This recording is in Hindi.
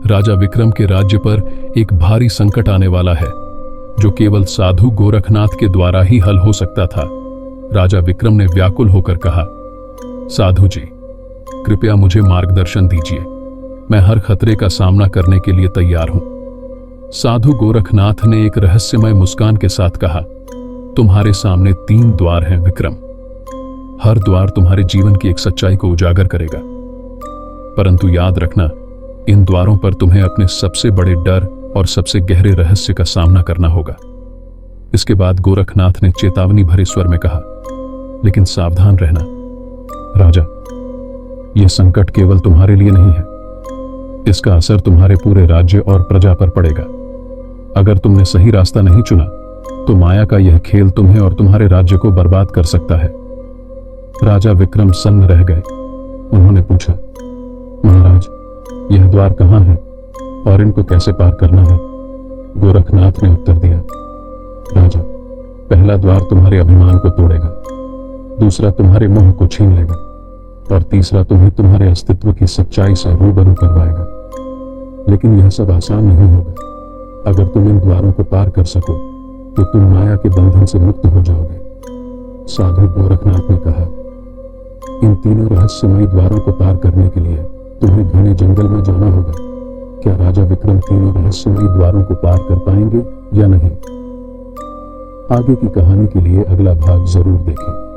राजा विक्रम के राज्य पर एक भारी संकट आने वाला है जो केवल साधु गोरखनाथ के द्वारा ही हल हो सकता था। राजा विक्रम ने व्याकुल होकर कहा, साधु जी, कृपया मुझे मार्गदर्शन दीजिए। मैं हर खतरे का सामना करने के लिए तैयार हूं। साधु गोरखनाथ ने एक रहस्यमय मुस्कान के साथ कहा, तुम्हारे सामने 3 द्वार हैं विक्रम। हर द्वार तुम्हारे जीवन की एक सच्चाई को उजागर करेगा, परंतु याद रखना, इन द्वारों पर तुम्हें अपने सबसे बड़े डर और सबसे गहरे रहस्य का सामना करना होगा। इसके बाद गोरखनाथ ने चेतावनी भरे स्वर में कहा, लेकिन सावधान रहना राजा, यह संकट केवल तुम्हारे लिए नहीं है, इसका असर तुम्हारे पूरे राज्य और प्रजा पर पड़ेगा। अगर तुमने सही रास्ता नहीं चुना तो माया का यह खेल तुम्हें और तुम्हारे राज्य को बर्बाद कर सकता है। राजा विक्रम सन्न रह गए। उन्होंने पूछा, महाराज, यह द्वार कहां है और इनको कैसे पार करना है? गोरखनाथ ने उत्तर दिया, राजा, पहला द्वार तुम्हारे अभिमान को तोड़ेगा, दूसरा तुम्हारे मोह को छीन लेगा और तीसरा तुम्हें तुम्हारे अस्तित्व की सच्चाई से रूबरू करवाएगा। लेकिन यह सब आसान नहीं होगा। अगर तुम इन द्वारों को पार कर सको तो तुम माया के बंधन से मुक्त हो जाओगे। साधु गोरखनाथ ने कहा, इन तीनों रहस्यमयी द्वारों को पार करने के लिए तुम्हें घने जंगल में जाना होगा। क्या राजा विक्रम तीनों रहस्यमयी द्वारों को पार कर पाएंगे या नहीं? आगे की कहानी के लिए अगला भाग जरूर देखें।